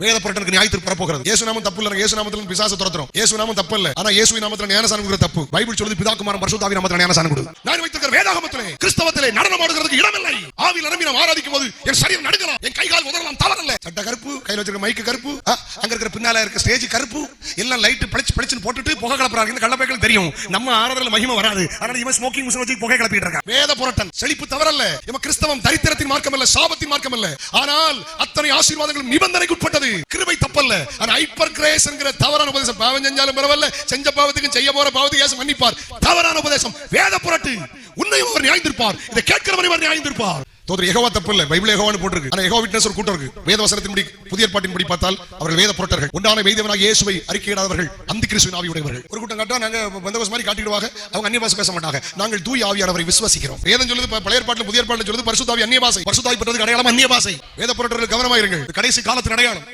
வேத புரட்டனுக்கு நியாயத்திற்கு வரப்போகிறது. இயேசு நாமம் தப்பு இல்ல, இயேசு நாமத்துல பிசாசு துரத்துறோம். இயேசு நாமம் தப்பு இல்ல, ஆனா இயேசு நாமத்துல ஞானசானம் கொடுக்கிற தப்பு. பைபிள் சொல்லுது பிதா குமாரன் பரிசுத்த ஆவி நாமத்துல ஞானசானம் கொடு. நான் வைத்திருக்கிற வேதாகமத்திலே கிறிஸ்தவத்திலே நடனம் ஆடுகிறதுக்கு இடமில்லை. ஆவியில் நிரம்பி நாம் ஆராதிக்கும் போது என் சரீரம் நடுங்கலாம், என் கை கால் உதறலாம், தவறல்ல. சட்ட கருப்பு, கையில வச்சிருக்க மைக்கு கருப்பு, அங்க இருக்கிற பின்னால இருக்க ஸ்டேஜ் கருப்பு, எல்லாம் லைட் பளிச்சு பளிச்சுன்னு போட்டுட்டு புகை கிளப்புறாங்க. இந்த கள்ளப்பைகள் தெரியும் நம்ம ஆராதனையில மகிமை வராது, ஆனா இவன் ஸ்மோக்கிங் மிஷின் வச்சு புகை கிளப்பிட்டு இருக்கான். வேத புரட்டன் செழிப்பு தவறல்ல. இவன் கிறிஸ்தவம் தரித்திரத்தின் மார்க்கம் அல்ல, சாபத்தின் மார்க்கம் அல்ல. ஆனால் அத்தனை ஆசீர்வாதங்களும் நிபந்தனைக்கு உட்பட்டது. கிருபை தப்பல்ல, ஆனா ஹைப்பர் கிரேஸ் என்கிற தவறான உபதேசம். பாவம் செஞ்சாலும் பரவாயில்ல, செஞ்ச பாவத்துக்கு செய்ய போற பாவத்துக்கு இயேசு மன்னிப்பார். தவறான உபதேசம், வேத புரட்டு. உன்னை அவர் நியாயந்திருப்பார், இதை கேட்கிறவரை அவர் நியாயந்திருப்பார். தோதர் யெகோவா தப்பு இல்ல, பைபிள் யெகோவான்னு போட்டுருக்கு. ஆனா யெகோவா விட்னஸ் ஒரு கூட்டம் இருக்கு. வேத வசனத்தின்படி புதிய ஏற்பாட்டின்படி பார்த்தால் அவர்கள் வேத புரட்டர்கள். உண்டான மெய்தேவனாகிய இயேசுவை அறிக்கையிடாதவர்கள், அந்தி கிறிஸ்துவின் ஆவி உடையவர்கள். ஒரு கூட்டம் கட்டா நாங்க பந்தகோஸ் மாதிரி காட்டிடுவாங்க, அவங்க அந்நிய பாஷை பேச மாட்டாங்க. நாங்கள் தூய ஆவியானவரை விசுவாசிக்கிறோம். வேதம் சொல்லுது, பழைய ஏற்பாட்டில் புதிய ஏற்பாட்டில் சொல்லுது பரிசுத்த ஆவி அந்நிய பாஷை. பரிசுத்த ஆவி பெற்றதுக்கு அடையாளம் அந்நிய பாஷை. வேத புரட்டர்கள் கவனமாயிருங்கள், கடைசி காலத்தின் அடையாளம்.